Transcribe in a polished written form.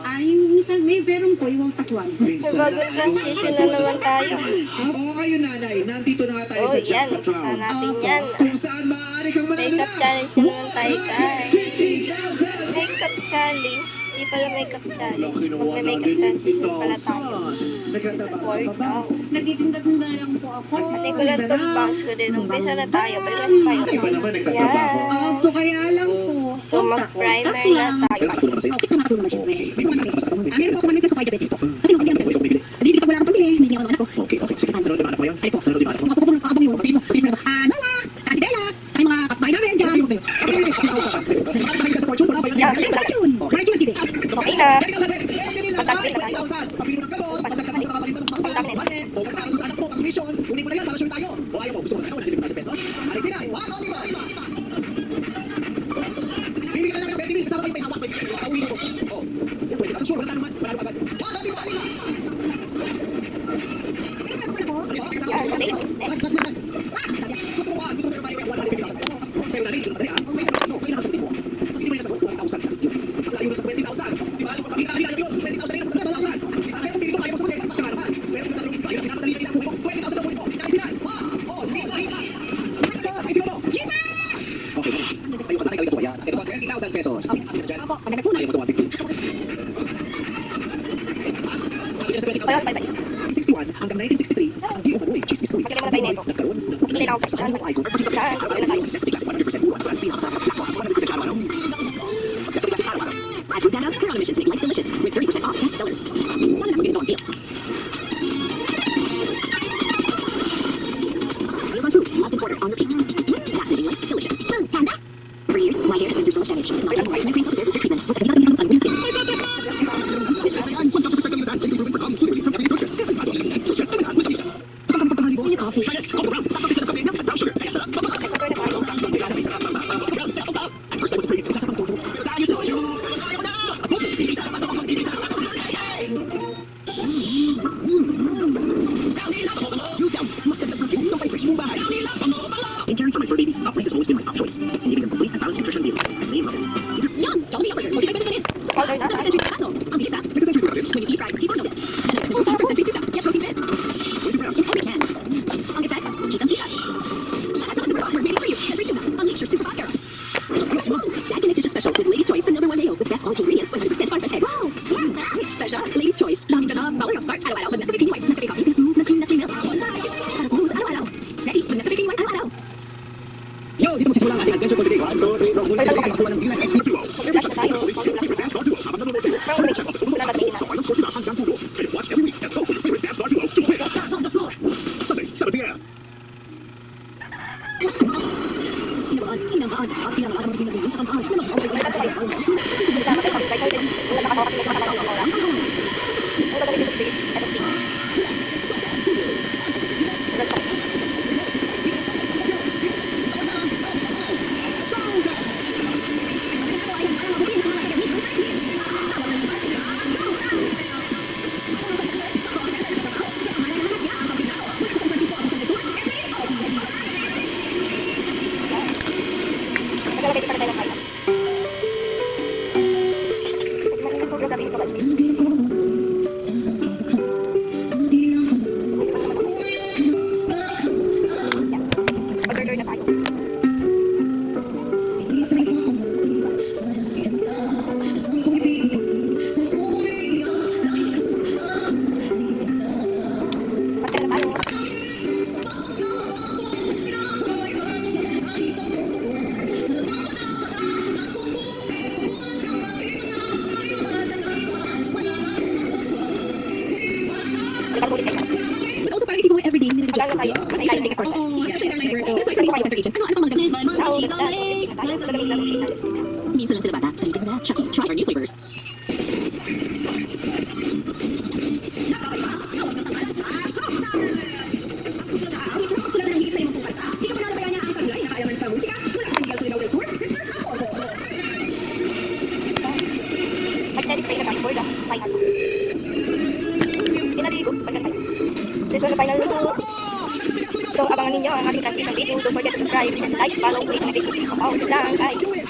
Ay, yung isang may berong po, yung paswan. Bagong transition na naman tayo. Oo, ngayon nanay, nandito na nga tayo Oh, sa yan. jackpot Umpisa round. natin yan. Kung saan maaari kang manalo Makeup na. challenge na naman tayo, guys. 50,000. Makeup challenge. Di pala makeup challenge. Magme-makeup transition pala tayo. Nagtatrabaho Work ka pa ba? out. Nagtitinda-tinda lang po ako. Hindi ko lang itong bangs ko din. Umpisa na tayo. Balikas tayo. Iba naman nagtatrabaho. Opo, kaya lang po. So, mag-primer na tayo. Ito nakatulong naman siyempre. Meron po ako managay sa diabetes po. Pati yung kailangan ko. Hindi pa wala akong pambili. Hindi ako anak ko. Okay, sige. Nanonood yung anak mo yun? Ay po. Nanonood yung anak mo? Kung ako po kakabang yung pati mo. Nola, kasi Bella, ay mga kapbahay namin dyan. Nakakabahagi ka sa fortune, wala ba yun? Fortune. Fortune City. Okay na. Mag-suspend na tayo. Pabili mo ng gamot, magdagdag ka sa kapalit ng pangkakabali, o magpapagawa sa anak mo, pag-tuition, kunin mo na yan para sure tayo. O ayaw mo, gusto mo na, 150,000 pesos? Alis sila, 1 Bibigyan ka lang ng 20,000, kasama kayo may hawak, may kauwi mo. O, yan 20,000, sure, wala naman, manalo agad. 1 Yan, kasi next. Gusto mo ba? Gusto mo na tayo 150,000 pesos? Pero nanay, dito na may nakasagot mo. Hindi mo yung nasagot, 1,000. Ang layo na sa 20,000. Di ba? Yung pagkakita nila yun, 20,000 na yun, 1,000. Di ba? Kaya kung pili mo, ayaw mo sagutin, dapat ka naman. Pero kung tatanong ispa, yun, pinapadali na kunin mo, 20,000 na kunin mo. Kaya sila, oh, lima. Ay, sila mo. Okay, tayo ka tayo yan. Ito ba, 20,000 pesos. Opo, maganda po na. Ayaw mo ito, 150. Wala tayo guys. 1961 hanggang 1963, ang di umuwi, chismis tuloy. Pagkita mo na tayo nito. Nagkaroon ng Hindi na ako guys. Ano ang icon? Particular Yan, class. sorry na tayo. Best class, 100% buwan. Walang pinaka sa platform. 100% araw-araw. Best class araw-araw. At Rodano, Corona Missions make life delicious with 30% off best sellers. Lalo na kung ganito ang deals. Deals on food, lots of order on repeat. Fascinating life, delicious. Panda! For years, my hair has been through so much damage. My vitamin creams and therapeutic treatments with everything comes on women's skin. Here's coffee. In caring for my fur babies, Upright has always been my top choice. In giving them complete and balanced nutrition meal. And they love it. Yum! Jollibee Upburger, 45 pesos na rin. Order na. That's a century taco. Ang bilis ah. It's a century product. When you deep fry, people notice. And another 45% century tuka. Get protein rich. 22 pounds. Oh, we can. Ang effect, chikang kita. Last super hot, we're waiting for you. Century tuna. Unleash your super hot era. Dad can Nutritious Special with Ladies' Choice and #1 mayo with best quality ingredients, 100% farm fresh egg. Wow! Yeah, special. Ladies' Choice. Daming ganap. Power of start. Araw-araw. With Nescafe Creamy White. Nescafe Coffee. With smooth na cream Nescafe milk. Para smooth. Araw-araw. Ready? With Nescafe Creamy White. Araw-araw. Yo, dito magsisimula ang ating adventure for today. 1, 2, 3, 4, muna tayo makakuha ng Bilang XP Duo. Mag-refresh na tayo. Dance Star Duo. Habang nanonood kayo, Parang wala natin sa Final Score sila hanggang dulo. And watch every week and vote for your favorite Dance Star Duo to win. Stars on the floor. Sundays, 7 p.m. Kinabahan. Kinabahan. At pinamalaan mo din natin sa kampaan. Kasama tayo sa guys. Wala nakatawa kasi nakatawa sa oras. Wala talaga dito sa base. Ito thing. Nagalagay din pala tayo ng kaya. Sobrang gabi ito guys. Mag-order na tayo. Magkano na tayo? But also parang isipin mo everyday, nilagay Magkano tayo? I should take a course. Yeah, so they're like, that's like 35 center each. Ano pang maganda? Now, is that is tayo? Magagamit lang ng shade na lipstick. Minsan lang sila bata, so you can na. Chucky, try our new flavors. Mag-satisfy na tayo for the final. Pinaligo. Magkano tayo? This one the final result. So, abangan ninyo inyo ang ating transition video. Don't forget to subscribe and like, follow, please my Facebook. Bye.